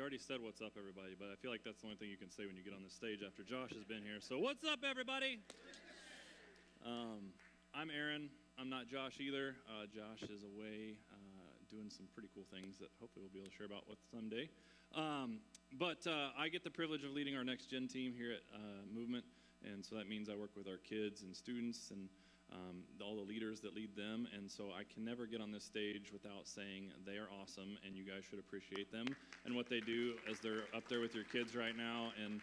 already said what's up, everybody, but I feel like that's the only thing you can say when you get on the stage after Josh has been here. So what's up, everybody? I'm Aaron. I'm not Josh either. Josh is away doing some pretty cool things that hopefully we'll be able to share about with someday. But I get the privilege of leading our Next Gen team here at Movement, and so that means I work with our kids and students and all the leaders that lead them, and so I can never get on this stage without saying they are awesome, and you guys should appreciate them and what they do as they're up there with your kids right now. And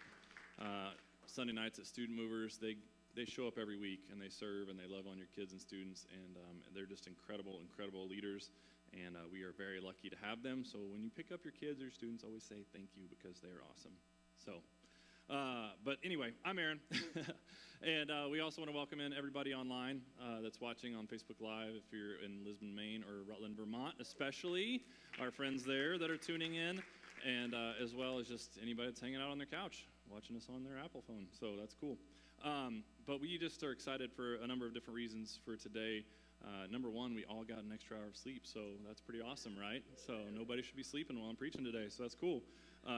Sunday nights at Student Movers, they show up every week, and they serve, and they love on your kids and students, and they're just incredible leaders, and we are very lucky to have them. So when you pick up your kids or your students, always say thank you because they're awesome. So, but anyway, I'm Aaron, and we also want to welcome in everybody online that's watching on Facebook Live if you're in Lisbon, Maine, or Rutland, Vermont, especially our friends there that are tuning in, and as well as just anybody that's hanging out on their couch watching us on their Apple phone. So that's cool. But we just are excited for a number of different reasons for today. Number one, we all got an extra hour of sleep, so that's pretty awesome, right? So nobody should be sleeping while I'm preaching today, so that's cool.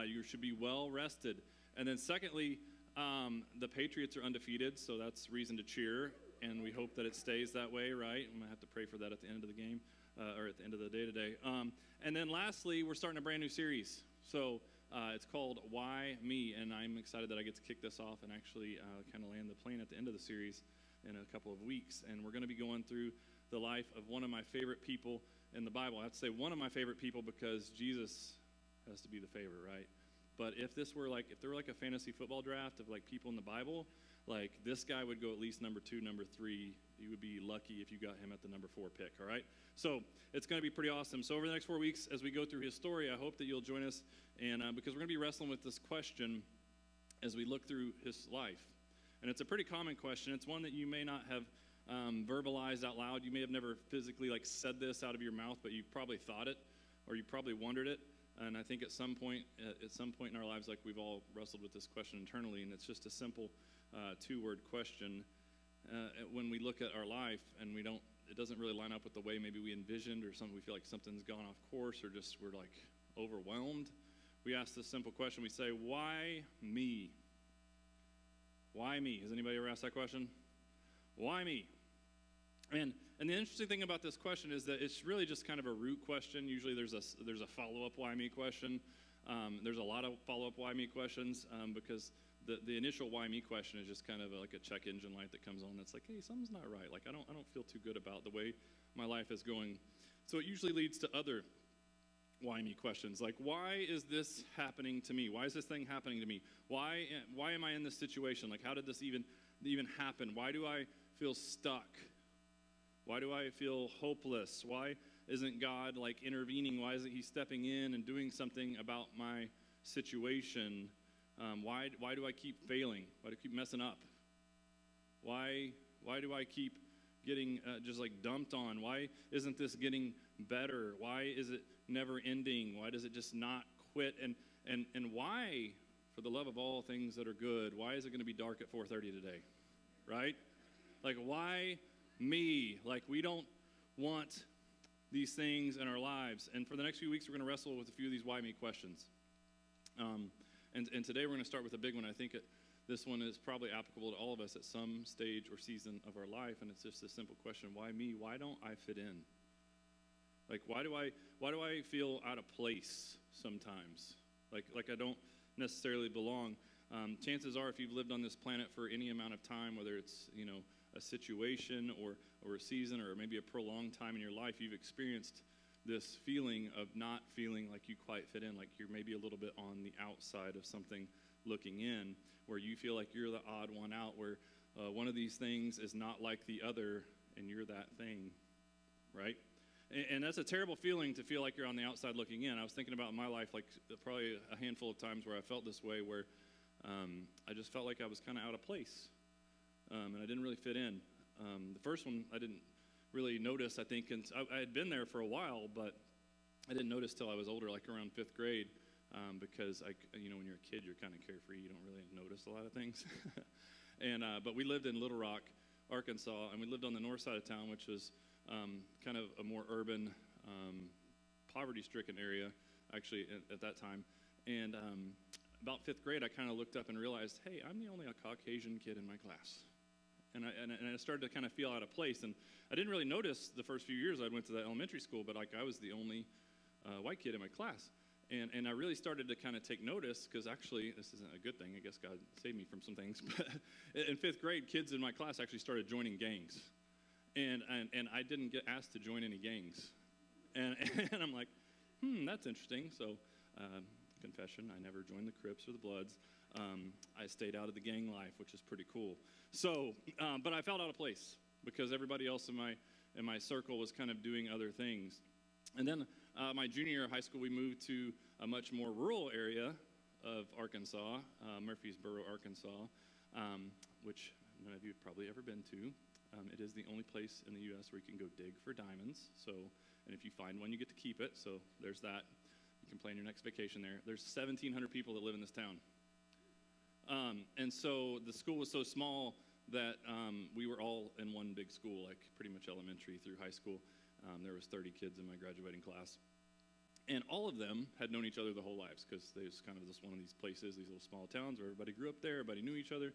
You should be well rested. And then secondly, the Patriots are undefeated, so that's reason to cheer, and we hope that it stays that way, right? I'm going to have to pray for that at the end of the game, or at the end of the day today. And then lastly, we're starting a brand new series. So it's called Why Me? And I'm excited that I get to kick this off and actually kind of land the plane at the end of the series in a couple of weeks. And we're going to be going through the life of one of my favorite people in the Bible. I have to say one of my favorite people because Jesus has to be the favorite, right? But if there were like a fantasy football draft of like people in the Bible, like this guy would go at least number 2, number 3. You would be lucky if you got him at the number 4 pick, all right? So it's going to be pretty awesome. So over the next 4 weeks, as we go through his story, I hope that you'll join us, and because we're going to be wrestling with this question as we look through his life. And it's a pretty common question. It's one that you may not have verbalized out loud. You may have never physically like said this out of your mouth, but you've probably thought it, or you probably wondered it. And I think at some point in our lives, like we've all wrestled with this question internally, and it's just a simple 2-word question. When we look at our life and it doesn't really line up with the way maybe we envisioned, or something, we feel like something's gone off course, or just we're like overwhelmed. We ask this simple question. We say, why me? Why me? Has anybody ever asked that question? Why me? And the interesting thing about this question is that it's really just kind of a root question. Usually there's a follow-up why me question. There's a lot of follow-up why me questions because the initial why me question is just kind of like a check engine light that comes on that's like, hey, something's not right. Like I don't feel too good about the way my life is going. So it usually leads to other why me questions, like why is this happening to me? Why is this thing happening to me? Why am I in this situation? Like how did this even happen? Why do I feel stuck? Why do I feel hopeless? Why isn't God like intervening? Why isn't he stepping in and doing something about my situation? Why do I keep failing? Why do I keep messing up? Why do I keep getting just like dumped on? Why isn't this getting better? Why is it never ending? Why does it just not quit? And why, for the love of all things that are good, why is it going to be dark at 4:30 today? Right? Like why me? Like we don't want these things in our lives. And for the next few weeks, we're going to wrestle with a few of these why me questions. And today we're going to start with a big one. I think this one is probably applicable to all of us at some stage or season of our life, and it's just a simple question: why me? Why don't I fit in? Like why do I feel out of place sometimes? Like I don't necessarily belong. Chances are, if you've lived on this planet for any amount of time, whether it's a situation or a season or maybe a prolonged time in your life, you've experienced this feeling of not feeling like you quite fit in, like you're maybe a little bit on the outside of something looking in, where you feel like you're the odd one out, where one of these things is not like the other, and you're that thing, right? And that's a terrible feeling to feel like you're on the outside looking in. I was thinking about my life, like probably a handful of times where I felt this way, where I just felt like I was kind of out of place, and I didn't really fit in. The first one I didn't really notice, I think, and I had been there for a while, but I didn't notice till I was older, like around 5th grade, because when you're a kid, you're kind of carefree. You don't really notice a lot of things. But we lived in Little Rock, Arkansas, and we lived on the north side of town, which was kind of a more urban, poverty-stricken area, actually, at that time. And about 5th grade, I kind of looked up and realized, hey, I'm the only Caucasian kid in my class. And I started to kind of feel out of place. And I didn't really notice the first few years I went to that elementary school, but like I was the only white kid in my class. And I really started to kind of take notice, because actually, this isn't a good thing. I guess God saved me from some things. But in 5th grade, kids in my class actually started joining gangs. And I didn't get asked to join any gangs. And I'm like, that's interesting. So, confession, I never joined the Crips or the Bloods. I stayed out of the gang life, which is pretty cool. So, but I felt out of place because everybody else in my circle was kind of doing other things. And then my junior year of high school, we moved to a much more rural area of Arkansas, Murfreesboro, Arkansas, which none of you have probably ever been to. It is the only place in the U.S. where you can go dig for diamonds. So, and if you find one, you get to keep it. So there's that. You can plan your next vacation there. There's 1,700 people that live in this town. And so the school was so small that we were all in one big school, like pretty much elementary through high school. There was 30 kids in my graduating class. And all of them had known each other the whole lives, because it was kind of just one of these places, these little small towns where everybody grew up there, everybody knew each other.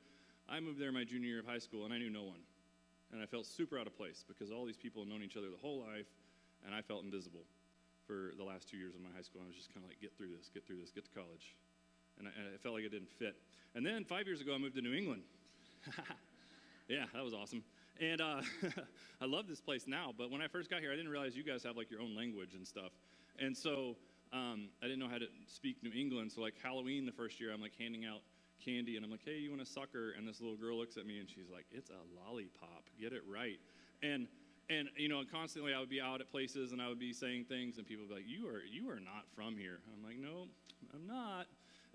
I moved there my junior year of high school, and I knew no one. And I felt super out of place because all these people had known each other the whole life, and I felt invisible for the last 2 years of my high school. I was just kind of like, get through this, get to college. And I felt like it didn't fit. And then 5 years ago, I moved to New England. Yeah, that was awesome. And I love this place now, but when I first got here, I didn't realize you guys have like your own language and stuff. And so I didn't know how to speak New England. So like Halloween the first year, I'm like handing out candy, and I'm like, hey, you want a sucker? And this little girl looks at me, and she's like, it's a lollipop. Get it right. And you know, constantly I would be out at places, and I would be saying things, and people would be like, you are not from here. And I'm like, no, I'm not.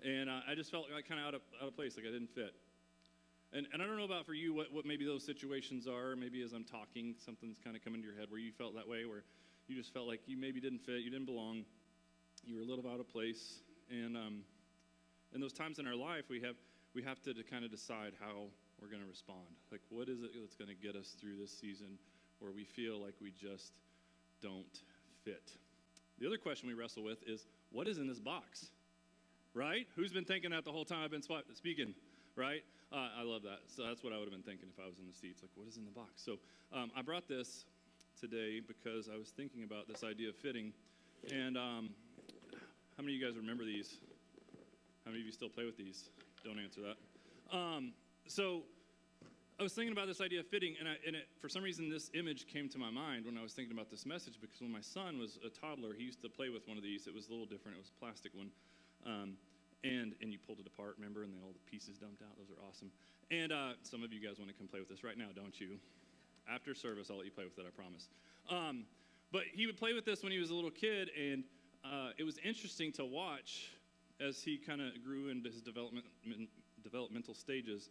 And I just felt like kind of out of place, like I didn't fit. And I don't know about for you what maybe those situations are. Maybe as I'm talking, something's kind of coming to your head where you felt that way, where you just felt like you maybe didn't fit, you didn't belong, you were a little out of place. And in those times in our life, we have to kind of decide how we're going to respond. Like, what is it that's going to get us through this season where we feel like we just don't fit? The other question we wrestle with is, what is in this box? Right? Who's been thinking that the whole time I've been speaking? Right? I love that. So that's what I would have been thinking if I was in the seats. Like, what is in the box? So I brought this today because I was thinking about this idea of fitting. And how many of you guys remember these? How many of you still play with these? Don't answer that. So I was thinking about this idea of fitting, and for some reason this image came to my mind when I was thinking about this message, because when my son was a toddler, he used to play with one of these. It was a little different. It was a plastic one. And you pulled it apart, remember, and then all the pieces dumped out. Those are awesome. And some of you guys want to come play with this right now, don't you? After service, I'll let you play with it, I promise. But he would play with this when he was a little kid, and it was interesting to watch as he kind of grew into his developmental stages,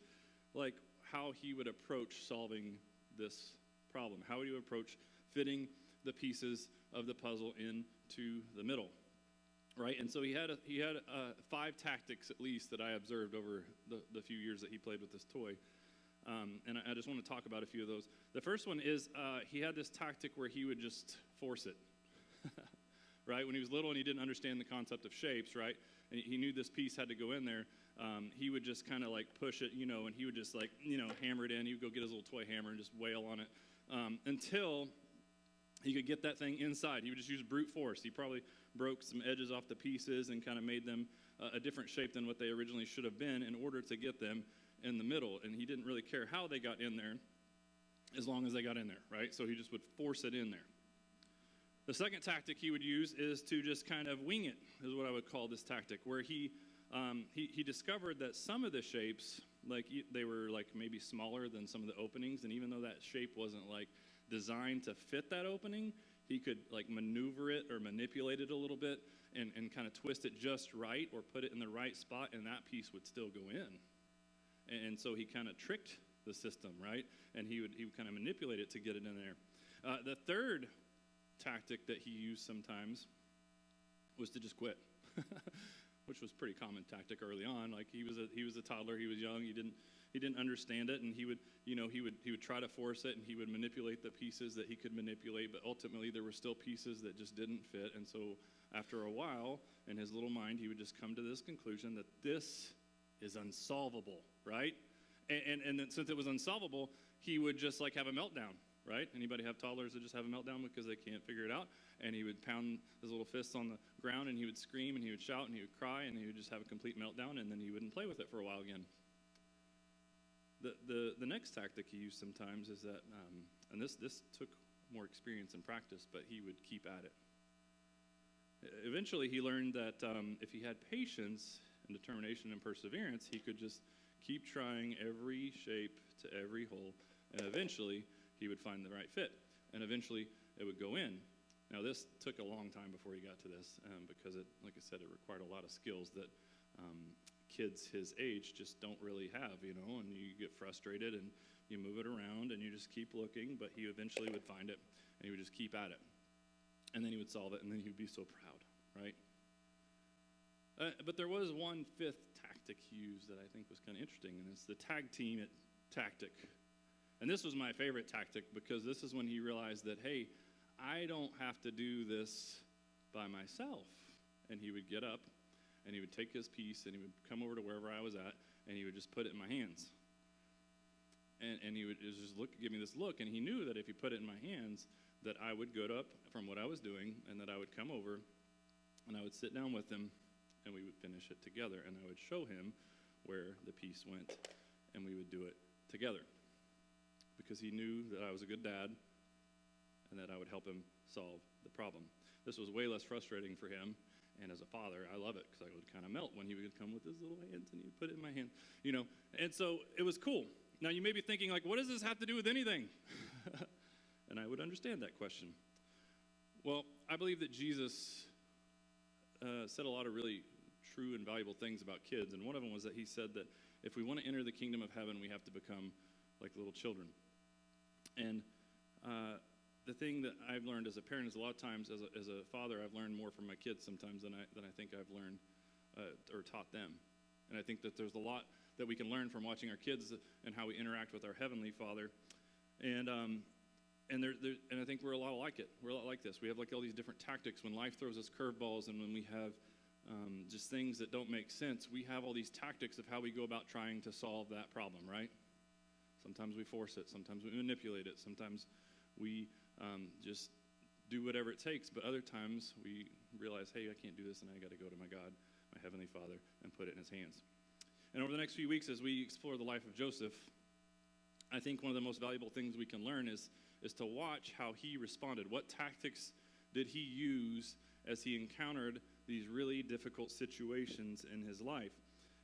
like how he would approach solving this problem. How would he approach fitting the pieces of the puzzle into the middle? Right, and so he had 5 tactics at least that I observed over the few years that he played with this toy, and I just want to talk about a few of those. The first one is he had this tactic where he would just force it, right? When he was little and he didn't understand the concept of shapes, right, and he knew this piece had to go in there, he would just kind of like push it, you know, and he would just like, you know, hammer it in. He would go get his little toy hammer and just wail on it until he could get that thing inside. He would just use brute force. He probably broke some edges off the pieces and kind of made them a different shape than what they originally should have been in order to get them in the middle. And he didn't really care how they got in there as long as they got in there, right? So he just would force it in there. The second tactic he would use is to just kind of wing it, is what I would call this tactic, where he discovered that some of the shapes, like they were like maybe smaller than some of the openings, and even though that shape wasn't like designed to fit that opening, he could like maneuver it or manipulate it a little bit and kind of twist it just right or put it in the right spot, and that piece would still go in. And so he kind of tricked the system, right? And he would kind of manipulate it to get it in there. The third tactic that he used sometimes was to just quit. which was pretty common tactic early on. Like he was a toddler, he was young, he didn't understand it, and he would try to force it, and he would manipulate the pieces that he could manipulate, but ultimately there were still pieces that just didn't fit. And so after a while, in his little mind, he would just come to this conclusion that this is unsolvable, right? And then since it was unsolvable, he would just like have a meltdown, right? Anybody have toddlers that just have a meltdown because they can't figure it out? And he would pound his little fists on the ground, and he would scream, and he would shout, and he would cry, and he would just have a complete meltdown, and then he wouldn't play with it for a while again. The next tactic he used sometimes is that, and this took more experience and practice, but he would keep at it. Eventually, he learned that if he had patience and determination and perseverance, he could just keep trying every shape to every hole, and eventually he would find the right fit, and eventually it would go in. Now, this took a long time before he got to this because, like I said, it required a lot of skills that kids his age just don't really have, and you get frustrated and you move it around and you just keep looking, but he eventually would find it, and he would just keep at it. And then he would solve it, and then he would be so proud, right? But there was one fifth tactic he used that I think was kind of interesting, and it's the tag team tactic. And this was my favorite tactic because this is when he realized that, hey, I don't have to do this by myself. And he would get up, and he would take his piece, and he would come over to wherever I was at, and he would just put it in my hands. And he would just give me this look, and he knew that if he put it in my hands, that I would get up from what I was doing, and that I would come over, and I would sit down with him, and we would finish it together, and I would show him where the piece went, and we would do it together. Because he knew that I was a good dad, and that I would help him solve the problem. This was way less frustrating for him, and as a father, I love it, because I would kind of melt when he would come with his little hands, and he'd put it in my hand, and so it was cool. Now, you may be thinking, like, what does this have to do with anything? And I would understand that question. Well, I believe that Jesus said a lot of really true and valuable things about kids, and one of them was that he said that if we want to enter the kingdom of heaven, we have to become like little children. And the thing that I've learned as a parent is a lot of times, as a father, I've learned more from my kids sometimes than I think I've learned or taught them. And I think that there's a lot that we can learn from watching our kids and how we interact with our Heavenly Father. And I think we're a lot like it. We're a lot like this. We have like all these different tactics when life throws us curveballs, and when we have just things that don't make sense, we have all these tactics of how we go about trying to solve that problem, right? Sometimes we force it. Sometimes we manipulate it. Sometimes we just do whatever it takes. But other times we realize, hey, I can't do this, and I got to go to my God, my Heavenly Father, and put it in his hands. And over the next few weeks, as we explore the life of Joseph, I think one of the most valuable things we can learn is to watch how he responded. What tactics did he use as he encountered these really difficult situations in his life?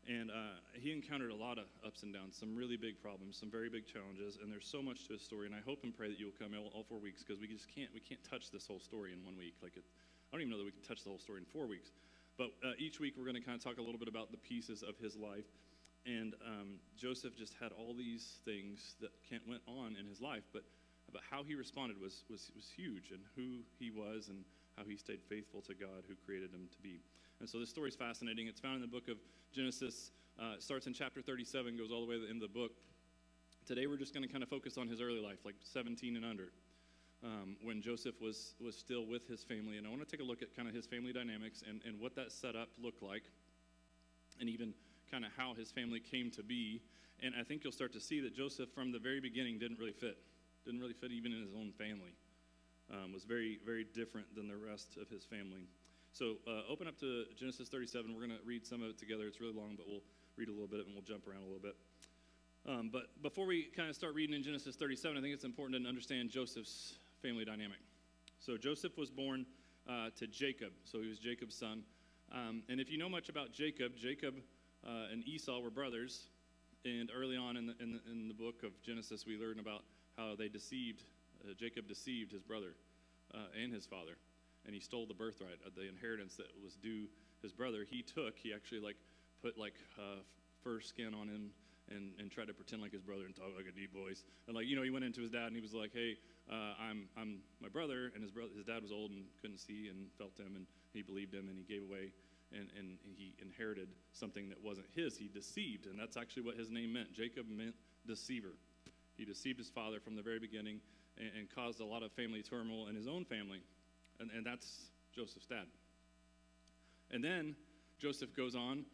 And he encountered a lot of ups and downs, some really big problems, some very big challenges, and there's so much to his story. And I hope and pray that you'll come all 4 weeks, because we can't touch this whole story in 1 week. I don't even know that we can touch the whole story in 4 weeks. But each week we're going to kind of talk a little bit about the pieces of his life. And Joseph just had all these things that went on in his life, but how he responded was huge, and who he was and how he stayed faithful to God who created him to be. And so this story is fascinating. It's found in the book of Genesis. It starts in chapter 37, goes all the way to the end of the book. Today we're just going to kind of focus on his early life, like 17 and under, when Joseph was still with his family. And I want to take a look at kind of his family dynamics and what that setup looked like, and even kind of how his family came to be. And I think you'll start to see that Joseph from the very beginning didn't really fit even in his own family. Was very, very different than the rest of his family. So open up to Genesis 37. We're going to read some of it together. It's really long, but we'll read a little bit and we'll jump around a little bit. But before we kind of start reading in Genesis 37, I think it's important to understand Joseph's family dynamic. So Joseph was born to Jacob. So he was Jacob's son. And if you know much about Jacob and Esau were brothers. And early on in the book of Genesis, we learn about how Jacob deceived his brother and his father, and he stole the birthright of the inheritance that was due his brother. He actually put fur skin on him and tried to pretend like his brother and talk like a deep voice. And he went into his dad and he was like, hey, I'm my brother. And his dad was old and couldn't see and felt him, and he believed him, and he gave away and he inherited something that wasn't his. He deceived, and that's actually what his name meant. Jacob meant deceiver. He deceived his father from the very beginning and caused a lot of family turmoil in his own family, and that's Joseph's dad. And then Jacob goes on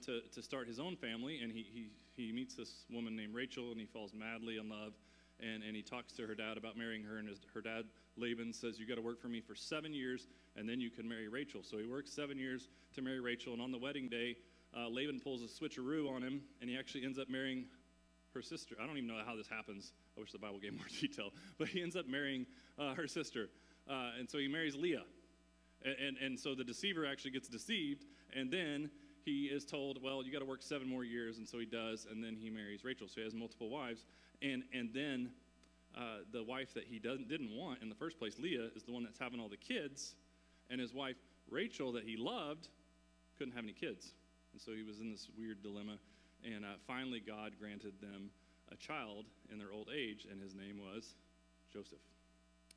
to start his own family, and he meets this woman named Rachel, and he falls madly in love, and he talks to her dad about marrying her, and her dad, Laban, says, you got to work for me for 7 years, and then you can marry Rachel. So he works 7 years to marry Rachel, and on the wedding day, Laban pulls a switcheroo on him, and he actually ends up marrying her sister. I don't even know how this happens. I wish the Bible gave more detail, but he ends up marrying her sister, and so he marries Leah. And so the deceiver actually gets deceived, and then he is told, well, you got to work 7 more years, and so he does, and then he marries Rachel. So he has multiple wives, and then the wife that he didn't want in the first place, Leah, is the one that's having all the kids, and his wife, Rachel, that he loved, couldn't have any kids. And so he was in this weird dilemma, and finally God granted them a child in their old age, and his name was Joseph.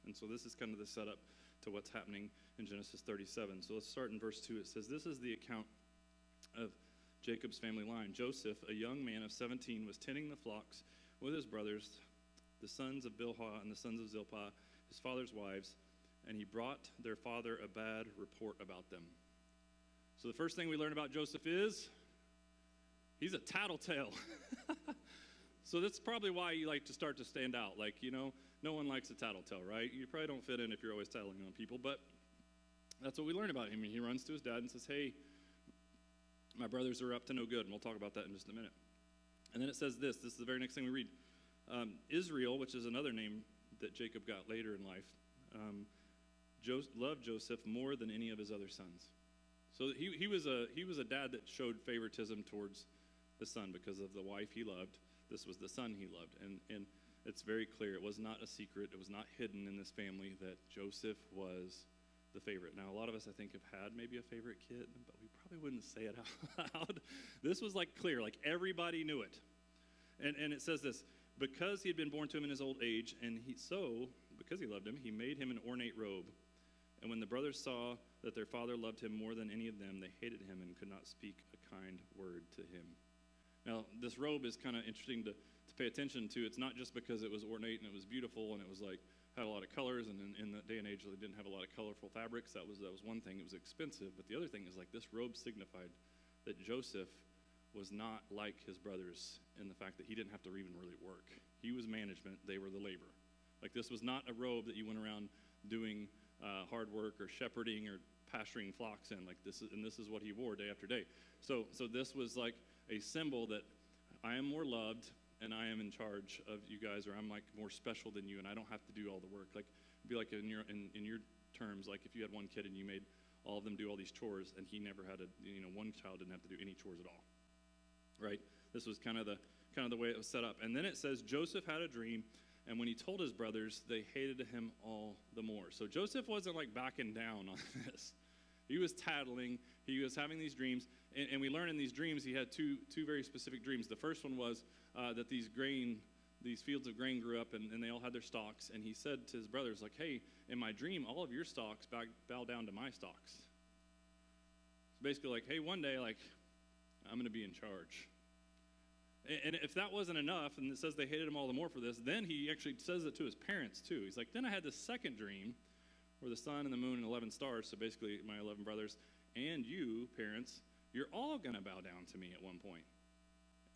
And so this is kind of the setup to what's happening in Genesis 37. So let's start in verse 2. It says, this is the account of Jacob's family line. Joseph, a young man of 17, was tending the flocks with his brothers, the sons of Bilhah and the sons of Zilpah, his father's wives, and he brought their father a bad report about them. So the first thing we learn about Joseph is he's a tattletale. So that's probably why you like to start to stand out. Like, no one likes a tattletale, right? You probably don't fit in if you're always tattling on people, but that's what we learn about him. He runs to his dad and says, hey, my brothers are up to no good, and we'll talk about that in just a minute. And then it says this is the very next thing we read. Israel, which is another name that Jacob got later in life, loved Joseph more than any of his other sons. So he was a dad that showed favoritism towards the son because of the wife he loved. This was the son he loved. And it's very clear. It was not a secret. It was not hidden in this family that Joseph was the favorite. Now, a lot of us, I think, have had maybe a favorite kid, but we probably wouldn't say it out loud. This was like clear. Like everybody knew it. And it says this, because he had been born to him in his old age, and because he loved him, he made him an ornate robe. And when the brothers saw that their father loved him more than any of them, they hated him and could not speak a kind word to him. Now, this robe is kind of interesting to pay attention to. It's not just because it was ornate and it was beautiful and it was like had a lot of colors, and in that day and age they didn't have a lot of colorful fabrics. That was one thing. It was expensive. But the other thing is, like, this robe signified that Joseph was not like his brothers in the fact that he didn't have to even really work. He was management. They were the labor. Like, this was not a robe that you went around doing hard work or shepherding or pasturing flocks in. Like, this is what he wore day after day. So this was like a symbol that I am more loved and I am in charge of you guys, or I'm like more special than you, and I don't have to do all the work. Like, it'd be like in your terms, like if you had one kid and you made all of them do all these chores, and he never had one child didn't have to do any chores at all. Right? This was kind of the way it was set up. And then it says Joseph had a dream, and when he told his brothers, they hated him all the more. So Joseph wasn't like backing down on this. He was tattling. He was having these dreams, and we learn in these dreams he had two very specific dreams. The first one was that these fields of grain grew up, and they all had their stalks. And he said to his brothers, like, hey, in my dream, all of your stalks bow down to my stalks. It's basically like, hey, one day, like, I'm going to be in charge. And if that wasn't enough, and it says they hated him all the more for this, then he actually says it to his parents too. He's like, then I had this second dream where the sun and the moon and 11 stars, so basically my 11 brothers, and you, parents, you're all going to bow down to me at one point.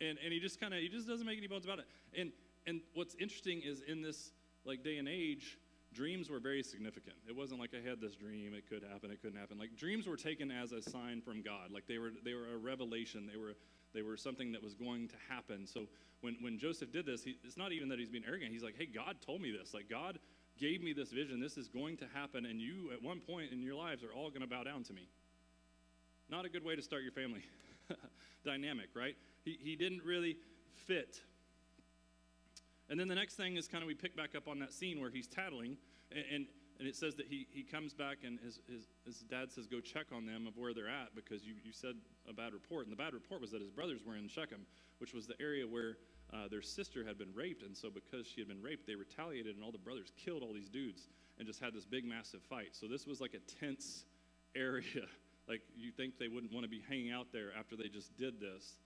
And he just doesn't make any bones about it. And what's interesting is in this like day and age, dreams were very significant. It wasn't like I had this dream, it could happen, it couldn't happen. Like, dreams were taken as a sign from God. Like, they were a revelation. They were something that was going to happen. So when Joseph did this, it's not even that he's being arrogant. He's like, hey, God told me this. Like, God gave me this vision. This is going to happen, and you at one point in your lives are all going to bow down to me. Not a good way to start your family dynamic, right? He didn't really fit. And then the next thing is kind of we pick back up on that scene where he's tattling, and it says that he comes back and his dad says, go check on them of where they're at because you said a bad report. And the bad report was that his brothers were in Shechem, which was the area where their sister had been raped. And so because she had been raped, they retaliated, and all the brothers killed all these dudes and just had this big, massive fight. So this was like a tense area. Like, you think they wouldn't want to be hanging out there after they just did this.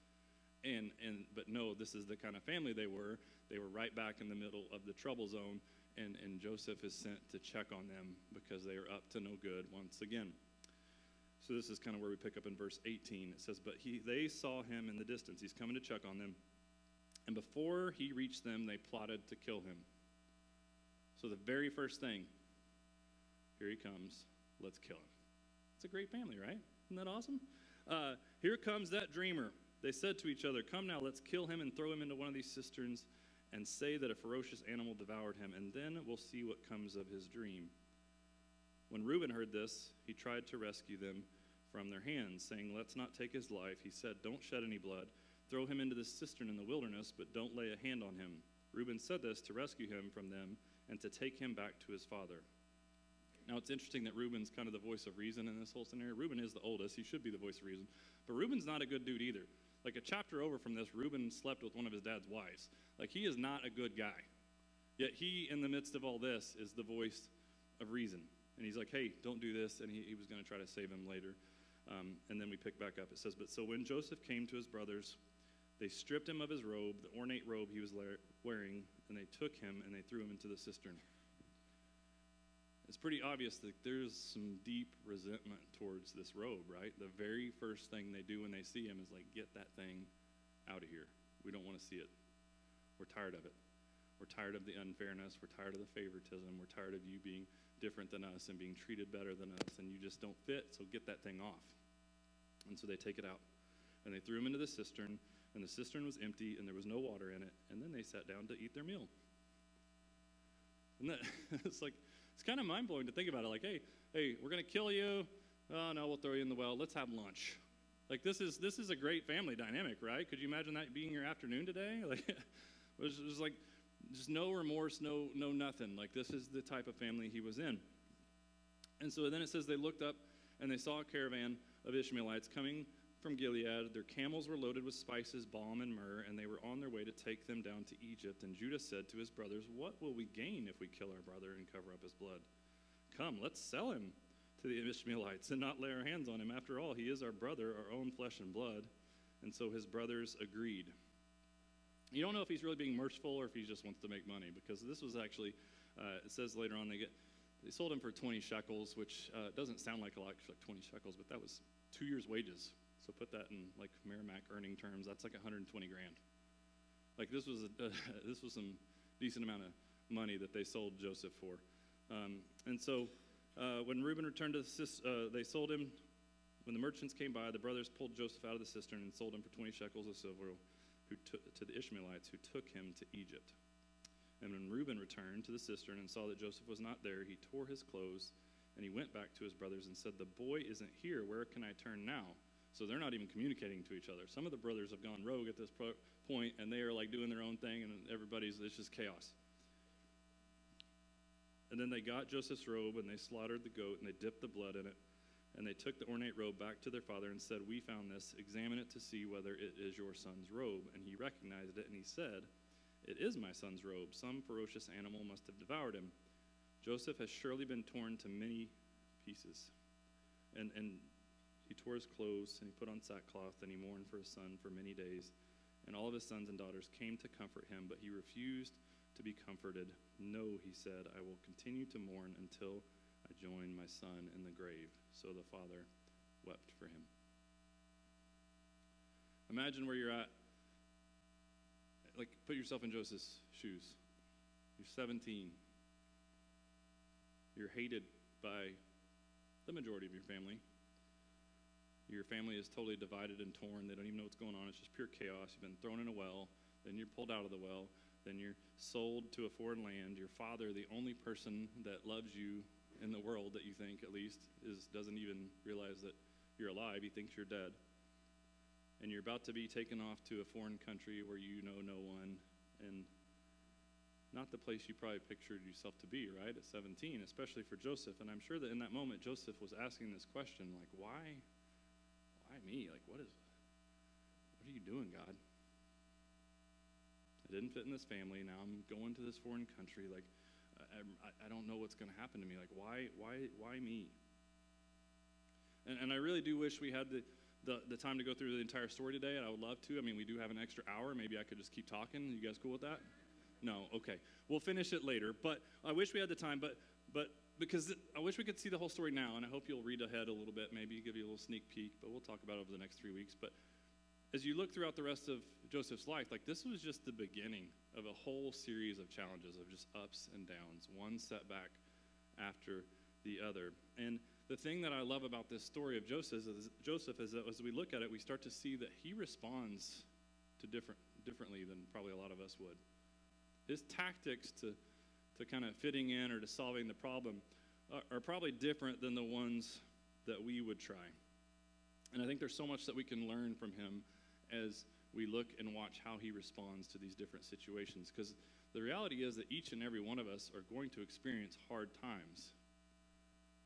But no, this is the kind of family they were. They were right back in the middle of the trouble zone, and Joseph is sent to check on them because they are up to no good once again. So this is kind of where we pick up in verse 18. It says, but they saw him in the distance. He's coming to check on them. And before he reached them, they plotted to kill him. So the very first thing, here he comes, let's kill him. It's a great family, right? Isn't that awesome? Here comes that dreamer. They said to each other, come now, let's kill him and throw him into one of these cisterns and say that a ferocious animal devoured him, and then we'll see what comes of his dream. When Reuben heard this, he tried to rescue them from their hands, saying, let's not take his life. He said, don't shed any blood. Throw him into this cistern in the wilderness, but don't lay a hand on him. Reuben said this to rescue him from them and to take him back to his father. Now, it's interesting that Reuben's kind of the voice of reason in this whole scenario. Reuben is the oldest. He should be the voice of reason. But Reuben's not a good dude either. Like, a chapter over from this, Reuben slept with one of his dad's wives. Like, he is not a good guy. Yet he, in the midst of all this, is the voice of reason. And he's like, hey, don't do this. And he was going to try to save him later. And then we pick back up. It says, but so when Joseph came to his brothers, they stripped him of his robe, the ornate robe he was wearing, and they took him and they threw him into the cistern. It's pretty obvious that there's some deep resentment towards this robe, right? The very first thing they do when they see him is like, get that thing out of here. We don't want to see it. We're tired of it. We're tired of the unfairness. We're tired of the favoritism. We're tired of you being different than us and being treated better than us, and you just don't fit, so get that thing off. And so they take it out, and they threw him into the cistern, and the cistern was empty, and there was no water in it, and then they sat down to eat their meal. And that, it's kind of mind-blowing to think about it. Like, hey, we're going to kill you. Oh, no, we'll throw you in the well. Let's have lunch. Like, this is a great family dynamic, right? Could you imagine that being your afternoon today? Like, it was like just no remorse, no nothing. Like, this is the type of family he was in. And so then it says they looked up, and they saw a caravan of Ishmaelites coming from Gilead. Their camels were loaded with spices, balm, and myrrh, and they were on their way to take them down to Egypt. And Judah said to his brothers, what will we gain if we kill our brother and cover up his blood? Come, let's sell him to the Ishmaelites and not lay our hands on him. After all, he is our brother, our own flesh and blood. And so his brothers agreed. You don't know if he's really being merciful or if he just wants to make money, because this was actually, it says later on, they sold him for 20 shekels, which doesn't sound like a lot, like 20 shekels, but that was 2 years' wages. So put that in like Merrimack earning terms. That's like 120 grand. Like, this was some decent amount of money that they sold Joseph for. And so when Reuben returned to they sold him. When the merchants came by, the brothers pulled Joseph out of the cistern and sold him for 20 shekels of silver to the Ishmaelites, who took him to Egypt. And when Reuben returned to the cistern and saw that Joseph was not there, he tore his clothes, and he went back to his brothers and said, the boy isn't here. Where can I turn now? So they're not even communicating to each other. Some of the brothers have gone rogue at this point, and they are like doing their own thing, and it's just chaos. And then they got Joseph's robe, and they slaughtered the goat, and they dipped the blood in it. And they took the ornate robe back to their father and said, we found this. Examine it to see whether it is your son's robe. And he recognized it, and he said, it is my son's robe. Some ferocious animal must have devoured him. Joseph has surely been torn to many pieces. And he tore his clothes, and he put on sackcloth, and he mourned for his son for many days. And all of his sons and daughters came to comfort him, but he refused to be comforted. No, he said, I will continue to mourn until I join my son in the grave. So the father wept for him. Imagine where you're at. Like, put yourself in Joseph's shoes. You're 17. You're hated by the majority of your family. Your family is totally divided and torn. They don't even know what's going on. It's just pure chaos. You've been thrown in a well. Then you're pulled out of the well. Then you're sold to a foreign land. Your father, the only person that loves you in the world, that you think at least, doesn't even realize that you're alive. He thinks you're dead. And you're about to be taken off to a foreign country where you know no one, and not the place you probably pictured yourself to be, right, at 17, especially for Joseph. And I'm sure that in that moment, Joseph was asking this question, like, why me? Like, what are you doing, God? I didn't fit in this family. Now I'm going to this foreign country. Like, I don't know what's going to happen to me. Like, why me? And I really do wish we had the time to go through the entire story today, and I would love to. I mean, we do have an extra hour. Maybe I could just keep talking. You guys cool with that? No? Okay. We'll finish it later. But I wish we had the time, but because I wish we could see the whole story now, and I hope you'll read ahead a little bit, maybe give you a little sneak peek, but we'll talk about it over the next 3 weeks. But as you look throughout the rest of Joseph's life, like this was just the beginning of a whole series of challenges, of just ups and downs, one setback after the other. And the thing that I love about this story of Joseph is that as we look at it, we start to see that he responds to differently than probably a lot of us would. His tactics to kind of fitting in or to solving the problem are probably different than the ones that we would try. And I think there's so much that we can learn from him as we look and watch how he responds to these different situations. Because the reality is that each and every one of us are going to experience hard times.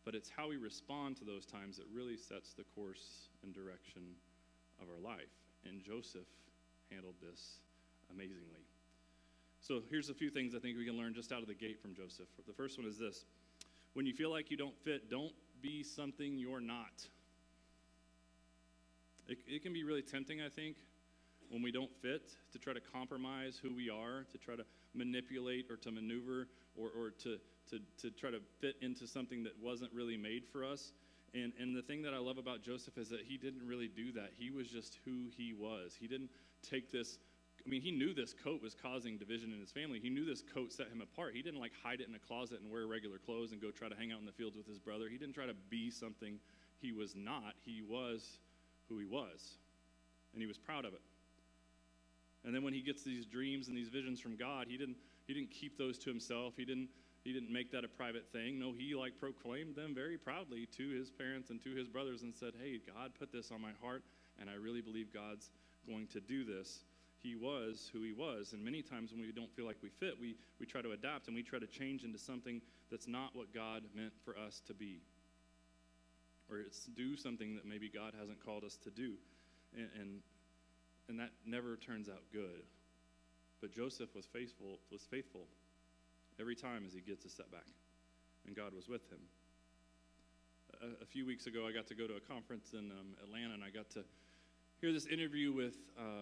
But it's how we respond to those times that really sets the course and direction of our life. And Joseph handled this amazingly. So here's a few things I think we can learn just out of the gate from Joseph. The first one is this. When you feel like you don't fit, don't be something you're not. It can be really tempting, I think, when we don't fit, to try to compromise who we are, to try to manipulate or to maneuver or to try to fit into something that wasn't really made for us. And the thing that I love about Joseph is that he didn't really do that. He was just who he was. He didn't take this, I mean, he knew this coat was causing division in his family. He knew this coat set him apart. He didn't like hide it in a closet and wear regular clothes and go try to hang out in the fields with his brother. He didn't try to be something he was not. He was who he was. And he was proud of it. And then when he gets these dreams and these visions from God, he didn't keep those to himself. He didn't make that a private thing. No, he like proclaimed them very proudly to his parents and to his brothers and said, hey, God put this on my heart, and I really believe God's going to do this. He was who he was. And many times when we don't feel like we fit, we try to adapt and we try to change into something that's not what God meant for us to be. Or it's do something that maybe God hasn't called us to do. And that never turns out good. But Joseph was faithful every time as he gets a setback. And God was with him. A few weeks ago, I got to go to a conference in Atlanta, and I got to hear this interview with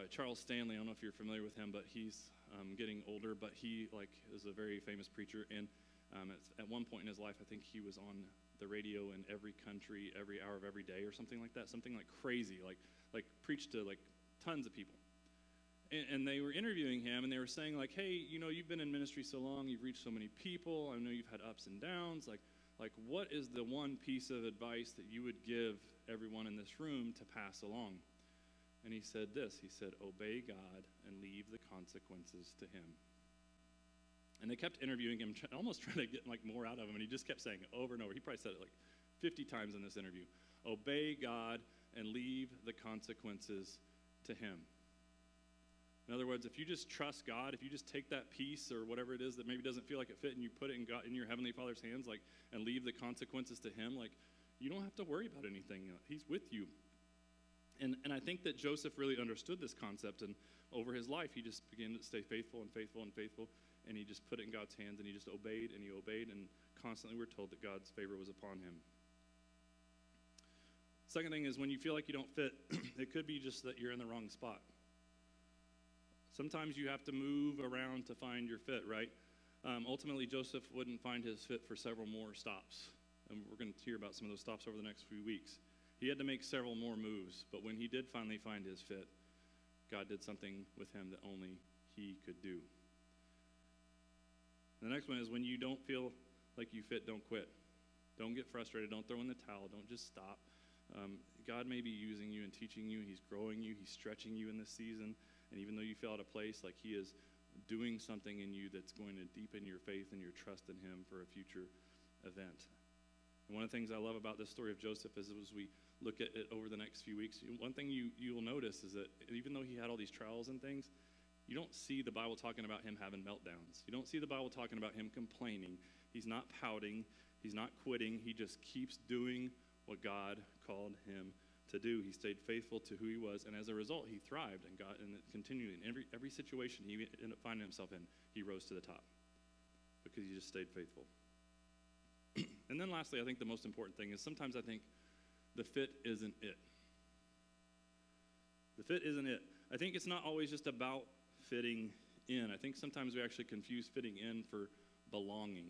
Charles Stanley. I don't know if you're familiar with him, but he's getting older, but he is a very famous preacher. And at one point in his life, I think he was on the radio in every country, every hour of every day or something like that, something like crazy, like preached to like tons of people. And they were interviewing him, and they were saying, like, hey, you know, you've been in ministry so long, you've reached so many people, I know you've had ups and downs, like what is the one piece of advice that you would give everyone in this room to pass along? And he said this, he said, obey God and leave the consequences to him. And they kept interviewing him, almost trying to get like more out of him, and he just kept saying it over and over. He probably said it like 50 times in this interview. Obey God and leave the consequences to him. In other words, if you just trust God, if you just take that piece or whatever it is that maybe doesn't feel like it fit and you put it in your Heavenly Father's hands, and leave the consequences to him, you don't have to worry about anything. He's with you. And I think that Joseph really understood this concept, and over his life, he just began to stay faithful and faithful and faithful, and he just put it in God's hands, and he just obeyed, and constantly we're told that God's favor was upon him. Second thing is when you feel like you don't fit, it could be just that you're in the wrong spot. Sometimes you have to move around to find your fit, right? Ultimately, Joseph wouldn't find his fit for several more stops. And we're going to hear about some of those stops over the next few weeks. He had to make several more moves. But when he did finally find his fit, God did something with him that only he could do. The next one is when you don't feel like you fit, don't quit. Don't get frustrated. Don't throw in the towel. Don't just stop. God may be using you and teaching you. He's growing you. He's stretching you in this season. And even though you feel out of place, he is doing something in you that's going to deepen your faith and your trust in him for a future event. And one of the things I love about this story of Joseph is as we look at it over the next few weeks, one thing you will notice is that even though he had all these trials and things, you don't see the Bible talking about him having meltdowns. You don't see the Bible talking about him complaining. He's not pouting. He's not quitting. He just keeps doing what God called him to do. He stayed faithful to who he was, and as a result, he thrived and it continued in every situation he ended up finding himself in. He rose to the top because he just stayed faithful. And then lastly, I think the most important thing is sometimes I think the fit isn't it. The fit isn't it. I think it's not always just about fitting in. I think sometimes we actually confuse fitting in for belonging.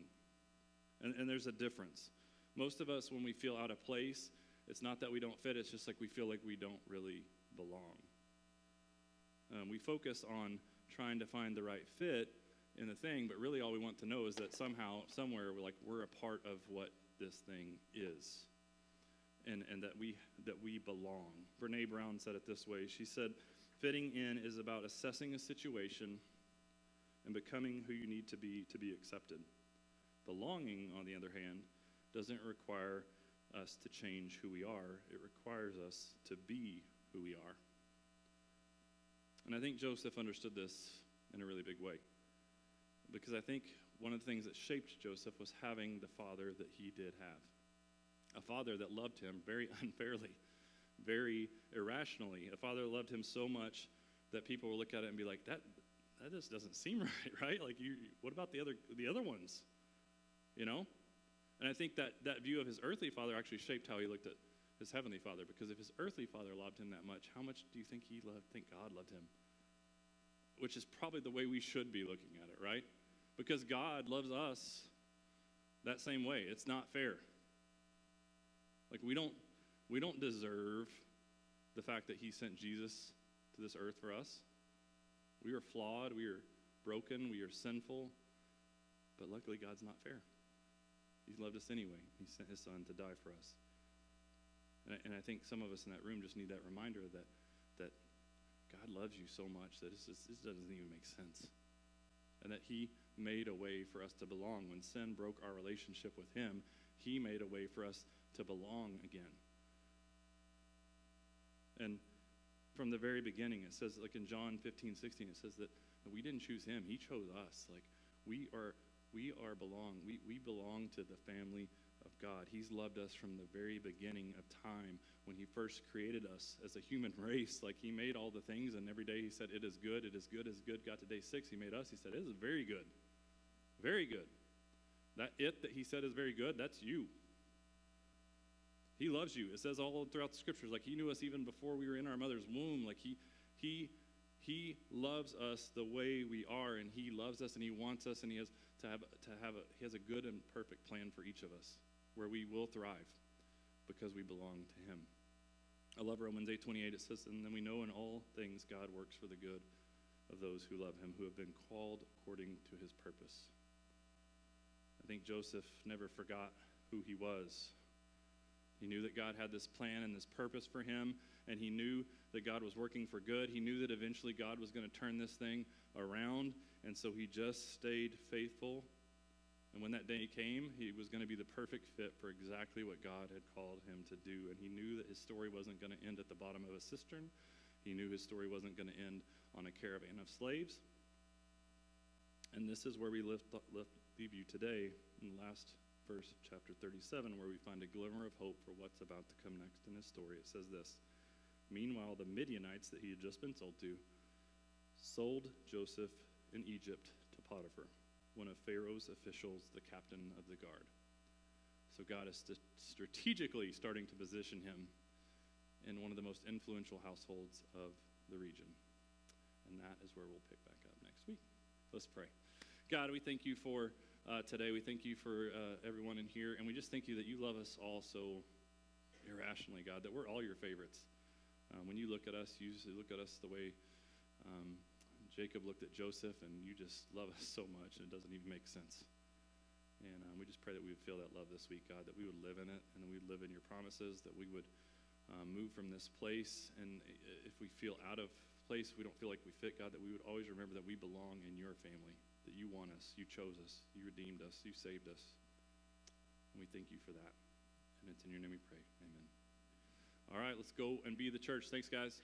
And there's a difference. Most of us, when we feel out of place, it's not that we don't fit, it's just like we feel like we don't really belong. We focus on trying to find the right fit in the thing, but really all we want to know is that somehow, somewhere, we're a part of what this thing is, and that we belong. Brene Brown said it this way. She said, fitting in is about assessing a situation and becoming who you need to be accepted. Belonging, on the other hand, doesn't require us to change who we are. It requires us to be who we are. And I think Joseph understood this in a really big way. Because I think one of the things that shaped Joseph was having the father that he did have. A father that loved him very unfairly, very irrationally. A father that loved him so much that people will look at it and be like, that just doesn't seem right, right? Like, what about the other ones? You know? And I think that view of his earthly father actually shaped how he looked at his heavenly father. Because if his earthly father loved him that much, how much do you think God loved him? Which is probably the way we should be looking at it, right? Because God loves us that same way. It's not fair. Like, we don't deserve the fact that he sent Jesus to this earth for us. We are flawed, we are broken, we are sinful, but luckily God's not fair. He's loved us anyway. He sent his son to die for us. And I think some of us in that room just need that reminder that God loves you so much that this doesn't even make sense. And that he made a way for us to belong. When sin broke our relationship with him, he made a way for us to belong again. And from the very beginning, it says, like in John 15:16, it says that we didn't choose him. He chose us. Like, we belong to the family of God. He's loved us from the very beginning of time when he first created us as a human race. Like, he made all the things, and every day he said, it is good, it is good, it is good. Got to day 6, he made us. He said, it is very good. Very good. That he said is very good, that's you. He loves you. It says all throughout the scriptures, like, he knew us even before we were in our mother's womb. Like, he loves us the way we are, and he loves us, and he wants us, and he has he has a good and perfect plan for each of us, where we will thrive because we belong to him. I love Romans 8:28. It says, and then we know in all things God works for the good of those who love him, who have been called according to his purpose. I think Joseph never forgot who he was. He knew that God had this plan and this purpose for him, and he knew that God was working for good. He knew that eventually God was going to turn this thing around, and so he just stayed faithful. And when that day came, he was going to be the perfect fit for exactly what God had called him to do. And he knew that his story wasn't going to end at the bottom of a cistern. He knew his story wasn't going to end on a caravan of slaves. And this is where we leave you today in the last verse of chapter 37, where we find a glimmer of hope for what's about to come next in his story. It says this: meanwhile, the Midianites that he had just been sold to sold Joseph in Egypt to Potiphar, one of Pharaoh's officials, the captain of the guard. So God is strategically starting to position him in one of the most influential households of the region. And that is where we'll pick back up next week. Let's pray. God, we thank you for today. We thank you for everyone in here. And we just thank you that you love us all so irrationally, God, that we're all your favorites. When you look at us, you usually look at us the way Jacob looked at Joseph, and you just love us so much, and it doesn't even make sense. And we just pray that we would feel that love this week, God, that we would live in it, and we would live in your promises, that we would move from this place, and if we feel out of place, we don't feel like we fit, God, that we would always remember that we belong in your family, that you want us, you chose us, you redeemed us, you saved us. And we thank you for that. And it's in your name we pray. Amen. All right, let's go and be the church. Thanks, guys.